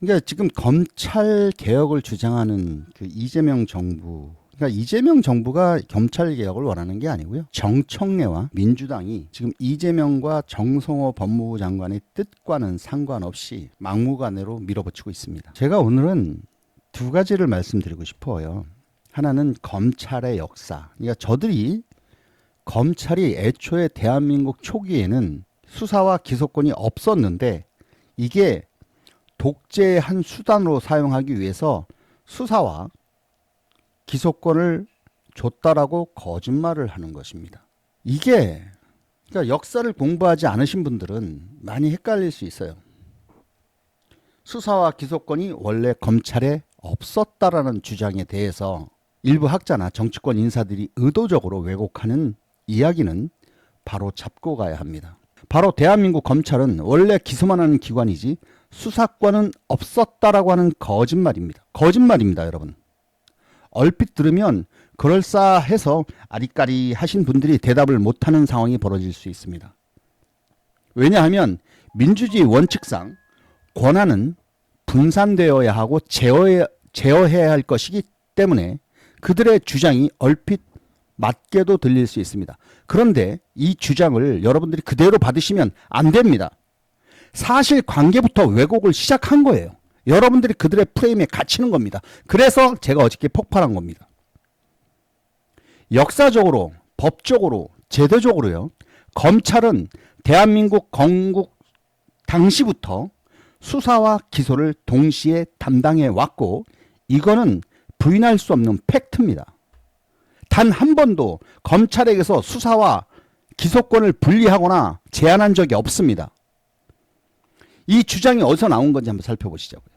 그러니까 지금 검찰 개혁을 주장하는 그 이재명 정부, 그러니까 이재명 정부가 검찰 개혁을 원하는 게 아니고요. 정청래와 민주당이 지금 이재명과 정성호 법무부 장관의 뜻과는 상관없이 막무가내로 밀어붙이고 있습니다. 제가 오늘은 두 가지를 말씀드리고 싶어요. 하나는 검찰의 역사. 그러니까 저들이 검찰이 애초에 대한민국 초기에는 수사와 기소권이 없었는데 이게 독재의 한 수단으로 사용하기 위해서 수사와 기소권을 줬다라고 거짓말을 하는 것입니다. 이게 그러니까 역사를 공부하지 않으신 분들은 많이 헷갈릴 수 있어요. 수사와 기소권이 원래 검찰에 없었다라는 주장에 대해서 일부 학자나 정치권 인사들이 의도적으로 왜곡하는 이야기는 바로 잡고 가야 합니다. 바로 대한민국 검찰은 원래 기소만 하는 기관이지 수사권은 없었다라고 하는 거짓말입니다. 거짓말입니다, 여러분. 얼핏 들으면 그럴싸해서 아리까리 하신 분들이 대답을 못하는 상황이 벌어질 수 있습니다. 왜냐하면 민주주의 원칙상 권한은 분산되어야 하고 제어해야 할 것이기 때문에 그들의 주장이 얼핏 맞게도 들릴 수 있습니다. 그런데 이 주장을 여러분들이 그대로 받으시면 안 됩니다. 사실 관계부터 왜곡을 시작한 거예요. 여러분들이 그들의 프레임에 갇히는 겁니다. 그래서 제가 어저께 폭발한 겁니다. 역사적으로, 법적으로, 제도적으로요. 검찰은 대한민국 건국 당시부터 수사와 기소를 동시에 담당해 왔고 이거는 부인할 수 없는 팩트입니다. 단 한 번도 검찰에게서 수사와 기소권을 분리하거나 제한한 적이 없습니다. 이 주장이 어디서 나온 건지 한번 살펴보시자고요.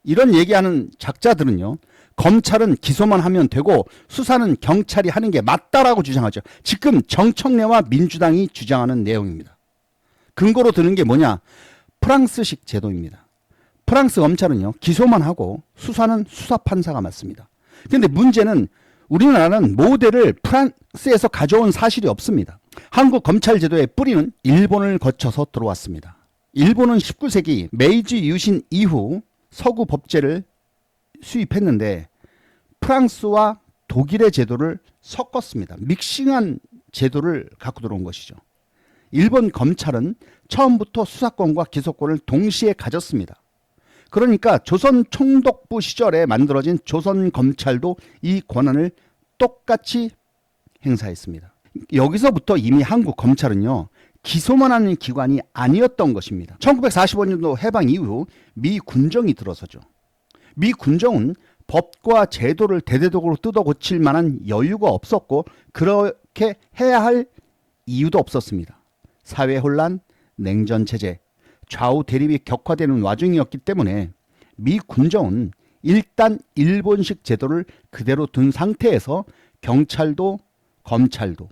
이런 얘기하는 작자들은요. 검찰은 기소만 하면 되고 수사는 경찰이 하는 게 맞다라고 주장하죠. 지금 정청래와 민주당이 주장하는 내용입니다. 근거로 드는 게 뭐냐? 프랑스식 제도입니다. 프랑스 검찰은요. 기소만 하고 수사는 수사판사가 맡습니다. 그런데 문제는 우리나라는 모델을 프랑스에서 가져온 사실이 없습니다. 한국 검찰 제도의 뿌리는 일본을 거쳐서 들어왔습니다. 일본은 19세기 메이지 유신 이후 서구 법제를 수입했는데 프랑스와 독일의 제도를 섞었습니다. 믹싱한 제도를 갖고 들어온 것이죠. 일본 검찰은 처음부터 수사권과 기소권을 동시에 가졌습니다. 그러니까 조선 총독부 시절에 만들어진 조선 검찰도 이 권한을 똑같이 행사했습니다. 여기서부터 이미 한국 검찰은요. 기소만 하는 기관이 아니었던 것입니다. 1945년도 해방 이후 미 군정이 들어서죠. 미 군정은 법과 제도를 대대적으로 뜯어 고칠 만한 여유가 없었고 그렇게 해야 할 이유도 없었습니다. 사회 혼란, 냉전 체제, 좌우 대립이 격화되는 와중이었기 때문에 미 군정은 일단 일본식 제도를 그대로 둔 상태에서 경찰도 검찰도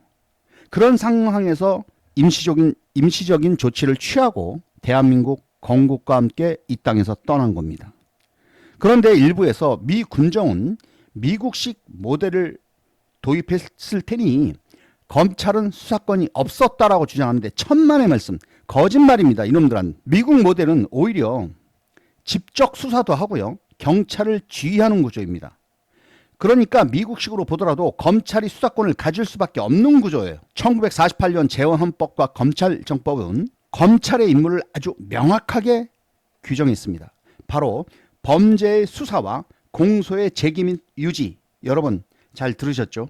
그런 상황에서 임시적인 조치를 취하고 대한민국 건국과 함께 이 땅에서 떠난 겁니다. 그런데 일부에서 미 군정은 미국식 모델을 도입했을 테니 검찰은 수사권이 없었다라고 주장하는데 천만의 말씀 거짓말입니다. 이놈들은 미국 모델은 오히려 직접 수사도 하고요. 경찰을 지휘하는 구조입니다. 그러니까 미국식으로 보더라도 검찰이 수사권을 가질 수밖에 없는 구조예요. 1948년 재헌헌법과 검찰정법은 검찰의 임무를 아주 명확하게 규정했습니다. 바로 범죄의 수사와 공소의 제기 및 유지. 여러분 잘 들으셨죠?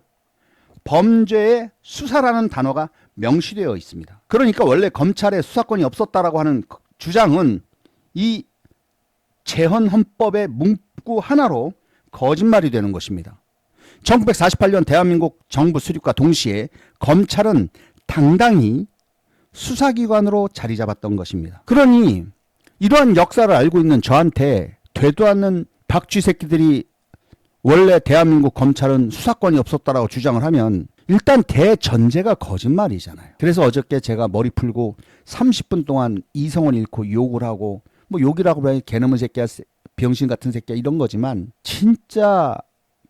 범죄의 수사라는 단어가 명시되어 있습니다. 그러니까 원래 검찰에 수사권이 없었다라고 하는 주장은 이 재헌헌법의 문구 하나로 거짓말이 되는 것입니다. 1948년 대한민국 정부 수립과 동시에 검찰은 당당히 수사기관으로 자리 잡았던 것입니다. 그러니 이러한 역사를 알고 있는 저한테 되도 않는 박쥐 새끼들이 원래 대한민국 검찰은 수사권이 없었다라고 주장을 하면 일단 대전제가 거짓말이잖아요. 그래서 어저께 제가 머리 풀고 30분 동안 이성을 잃고 욕을 하고 뭐 욕이라고 하면 개놈의 새끼야 병신 같은 새끼야 이런 거지만 진짜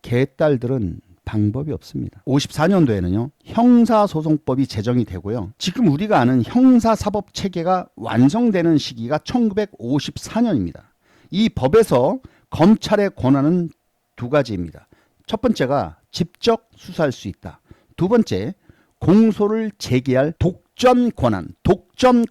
개딸들은 방법이 없습니다. 54년도에는요. 형사소송법이 제정이 되고요. 지금 우리가 아는 형사사법체계가 완성되는 시기가 1954년입니다. 이 법에서 검찰의 권한은 두 가지입니다. 첫 번째가 직접 수사할 수 있다. 두 번째, 공소를 제기할 독점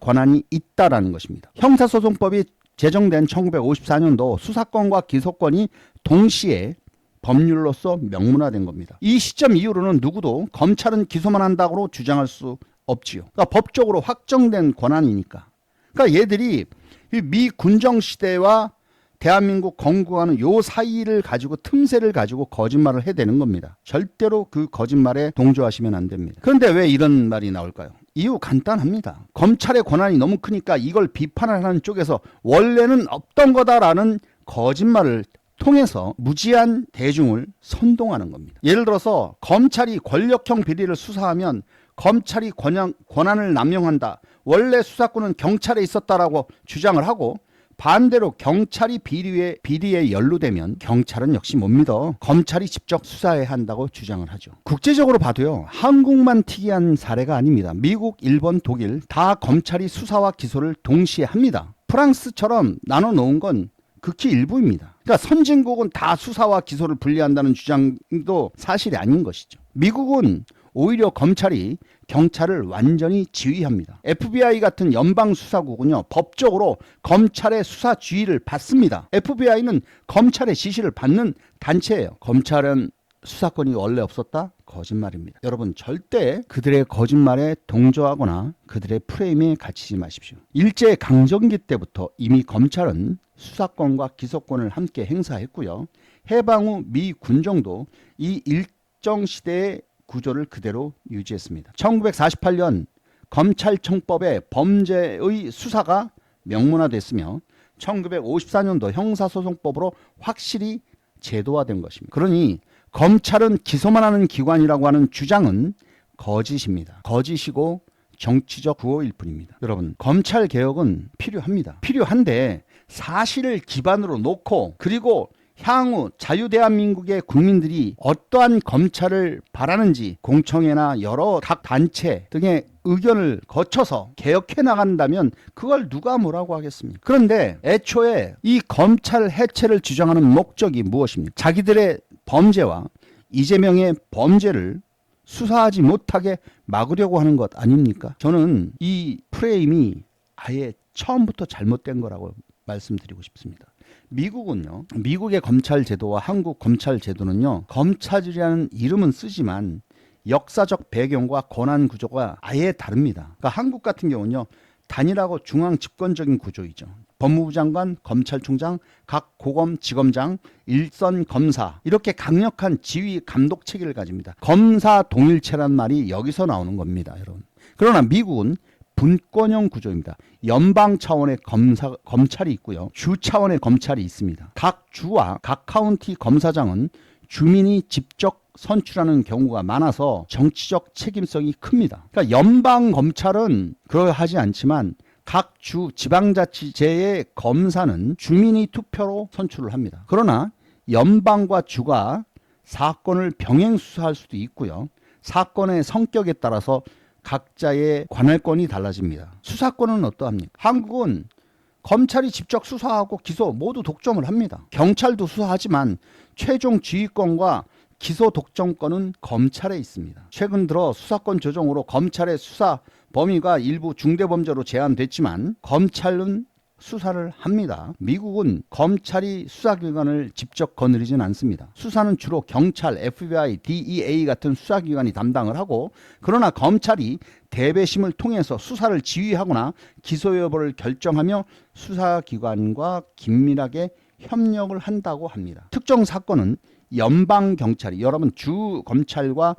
권한이 있다라는 것입니다. 형사소송법이 제정된 1954년도 수사권과 기소권이 동시에 법률로서 명문화된 겁니다. 이 시점 이후로는 누구도 검찰은 기소만 한다고 주장할 수 없지요. 그러니까 법적으로 확정된 권한이니까. 그러니까 얘들이 미 군정 시대와 대한민국 건국하는 요 사이를 가지고 틈새를 가지고 거짓말을 해대는 겁니다. 절대로 그 거짓말에 동조하시면 안 됩니다. 그런데 왜 이런 말이 나올까요? 이유 간단합니다. 검찰의 권한이 너무 크니까 이걸 비판을 하는 쪽에서 원래는 없던 거다라는 거짓말을 통해서 무지한 대중을 선동하는 겁니다. 예를 들어서 검찰이 권력형 비리를 수사하면 검찰이 권한을 남용한다. 원래 수사권은 경찰에 있었다라고 주장을 하고 반대로 경찰이 비리에 연루되면 경찰은 역시 못 믿어. 검찰이 직접 수사해야 한다고 주장을 하죠. 국제적으로 봐도요. 한국만 특이한 사례가 아닙니다. 미국, 일본, 독일 다 검찰이 수사와 기소를 동시에 합니다. 프랑스처럼 나눠놓은 건 극히 일부입니다. 그러니까 선진국은 다 수사와 기소를 분리한다는 주장도 사실이 아닌 것이죠. 미국은 오히려 검찰이 경찰을 완전히 지휘합니다. FBI 같은 연방수사국은요, 법적으로 검찰의 수사 지휘를 받습니다. FBI는 검찰의 지시를 받는 단체예요. 검찰은 수사권이 원래 없었다? 거짓말입니다. 여러분 절대 그들의 거짓말에 동조하거나 그들의 프레임에 갇히지 마십시오. 일제강점기 때부터 이미 검찰은 수사권과 기소권을 함께 행사했고요. 해방 후 미 군정도 이 일정 시대의 구조를 그대로 유지했습니다. 1948년 검찰청법에 범죄의 수사가 명문화됐으며 1954년도 형사소송법으로 확실히 제도화된 것입니다. 그러니 검찰은 기소만 하는 기관이라고 하는 주장은 거짓입니다. 거짓이고 정치적 구호일 뿐입니다. 여러분, 검찰 개혁은 필요합니다. 필요한데 사실을 기반으로 놓고 그리고 향후 자유대한민국의 국민들이 어떠한 검찰을 바라는지 공청회나 여러 각 단체 등의 의견을 거쳐서 개혁해 나간다면 그걸 누가 뭐라고 하겠습니까? 그런데 애초에 이 검찰 해체를 주장하는 목적이 무엇입니까? 자기들의 범죄와 이재명의 범죄를 수사하지 못하게 막으려고 하는 것 아닙니까? 저는 이 프레임이 아예 처음부터 잘못된 거라고 말씀드리고 싶습니다. 미국은요, 미국의 검찰 제도와 한국 검찰 제도는요, 검찰이라는 이름은 쓰지만 역사적 배경과 권한 구조가 아예 다릅니다. 그러니까 한국 같은 경우는요, 단일하고 중앙 집권적인 구조이죠. 법무부 장관, 검찰총장, 각 고검, 지검장, 일선 검사 이렇게 강력한 지휘 감독 체계를 가집니다. 검사 동일체란 말이 여기서 나오는 겁니다, 여러분. 그러나 미국은 분권형 구조입니다. 연방 차원의 검찰이 있고요. 주 차원의 검찰이 있습니다. 각 주와 각 카운티 검사장은 주민이 직접 선출하는 경우가 많아서 정치적 책임성이 큽니다. 그러니까 연방 검찰은 그러하지 않지만 각 주 지방자치제의 검사는 주민이 투표로 선출을 합니다. 그러나 연방과 주가 사건을 병행 수사할 수도 있고요. 사건의 성격에 따라서 각자의 관할권이 달라집니다. 수사권은 어떠합니까? 한국은 검찰이 직접 수사하고 기소 모두 독점을 합니다. 경찰도 수사하지만 최종 지휘권과 기소 독점권은 검찰에 있습니다. 최근 들어 수사권 조정으로 검찰의 수사 범위가 일부 중대범죄로 제한됐지만 검찰은 수사를 합니다. 미국은 검찰이 수사기관을 직접 거느리진 않습니다. 수사는 주로 경찰, FBI, DEA 같은 수사기관이 담당을 하고 그러나 검찰이 대배심을 통해서 수사를 지휘하거나 기소 여부를 결정하며 수사기관과 긴밀하게 협력을 한다고 합니다. 특정 사건은 연방경찰이, 여러분 주 검찰과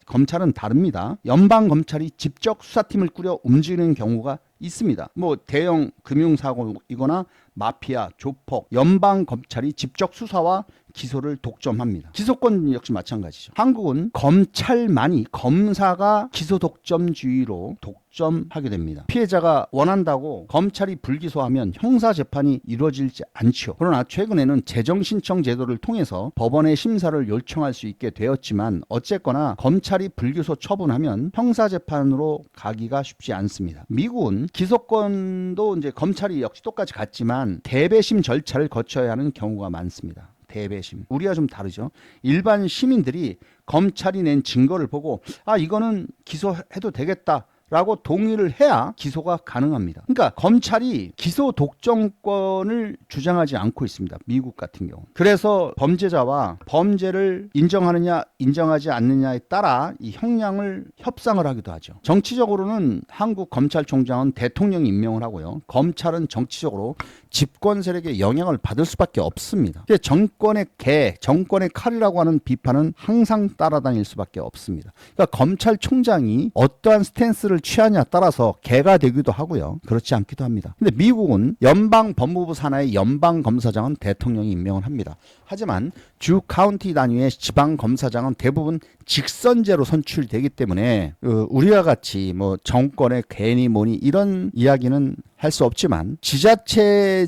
검찰은 다릅니다. 연방검찰이 직접 수사팀을 꾸려 움직이는 경우가 있습니다. 뭐 대형 금융사고이거나 마피아, 조폭, 연방검찰이 직접 수사와 기소를 독점합니다. 기소권 역시 마찬가지죠. 한국은 검찰만이 검사가 기소 독점주의로 독점하게 됩니다. 피해자가 원한다고 검찰이 불기소하면 형사재판이 이루어지지 않죠. 그러나 최근에는 재정신청 제도를 통해서 법원의 심사를 요청할 수 있게 되었지만 어쨌거나 검찰이 불기소 처분하면 형사재판으로 가기가 쉽지 않습니다. 미국은 기소권도 이제 검찰이 역시 똑같이 같지만 하지만 대배심 절차를 거쳐야 하는 경우가 많습니다. 대배심. 우리와 좀 다르죠. 일반 시민들이 검찰이 낸 증거를 보고 이거는 기소해도 되겠다 라고 동의를 해야 기소가 가능합니다. 그러니까 검찰이 기소 독점권을 주장하지 않고 있습니다. 미국 같은 경우. 그래서 범죄자와 범죄를 인정하느냐 인정하지 않느냐에 따라 이 형량을 협상을 하기도 하죠. 정치적으로는 한국 검찰총장은 대통령이 임명을 하고요. 검찰은 정치적으로 집권 세력의 영향을 받을 수밖에 없습니다. 정권의 개, 정권의 칼이라고 하는 비판은 항상 따라다닐 수밖에 없습니다. 그러니까 검찰총장이 어떠한 스탠스를 취하냐에 따라서 개가 되기도 하고요. 그렇지 않기도 합니다. 근데 미국은 연방 법무부 산하의 연방 검사장은 대통령이 임명을 합니다. 하지만 주 카운티 단위의 지방 검사장은 대부분 직선제로 선출되기 때문에 우리와 같이 뭐 정권의 개니 뭐니 이런 이야기는 할 수 없지만 지자체의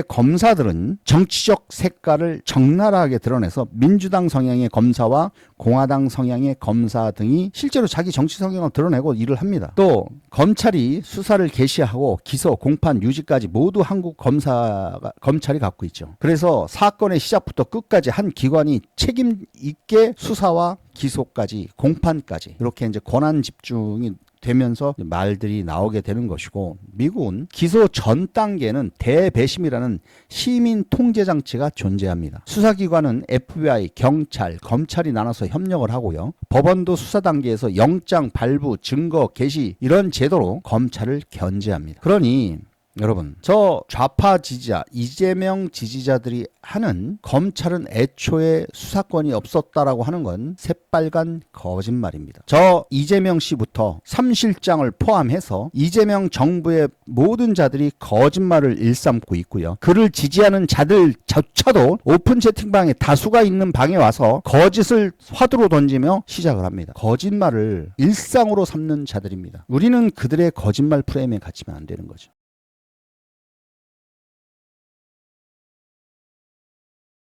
검사들은 정치적 색깔을 적나라하게 드러내서 민주당 성향의 검사와 공화당 성향의 검사 등이 실제로 자기 정치 성향을 드러내고 일을 합니다. 또 검찰이 수사를 개시하고 기소, 공판, 유지까지 모두 한국 검찰이 갖고 있죠. 그래서 사건의 시작부터 끝까지 한 기관이 책임 있게 수사와 기소까지 공판까지 이렇게 이제 권한 집중이 되면서 말들이 나오게 되는 것이고, 미국은 기소 전 단계는 대배심이라는 시민 통제 장치가 존재합니다. 수사기관은 FBI, 경찰, 검찰이 나눠서 협력을 하고요. 법원도 수사 단계에서 영장 발부, 증거 개시 이런 제도로 검찰을 견제합니다. 그러니 여러분, 저 좌파 지지자, 이재명 지지자들이 하는 검찰은 애초에 수사권이 없었다라고 하는 건 새빨간 거짓말입니다. 저 이재명 씨부터 3실장을 포함해서 이재명 정부의 모든 자들이 거짓말을 일삼고 있고요. 그를 지지하는 자들조차도 오픈 채팅방에 다수가 있는 방에 와서 거짓을 화두로 던지며 시작을 합니다. 거짓말을 일상으로 삼는 자들입니다. 우리는 그들의 거짓말 프레임에 갇히면 안 되는 거죠.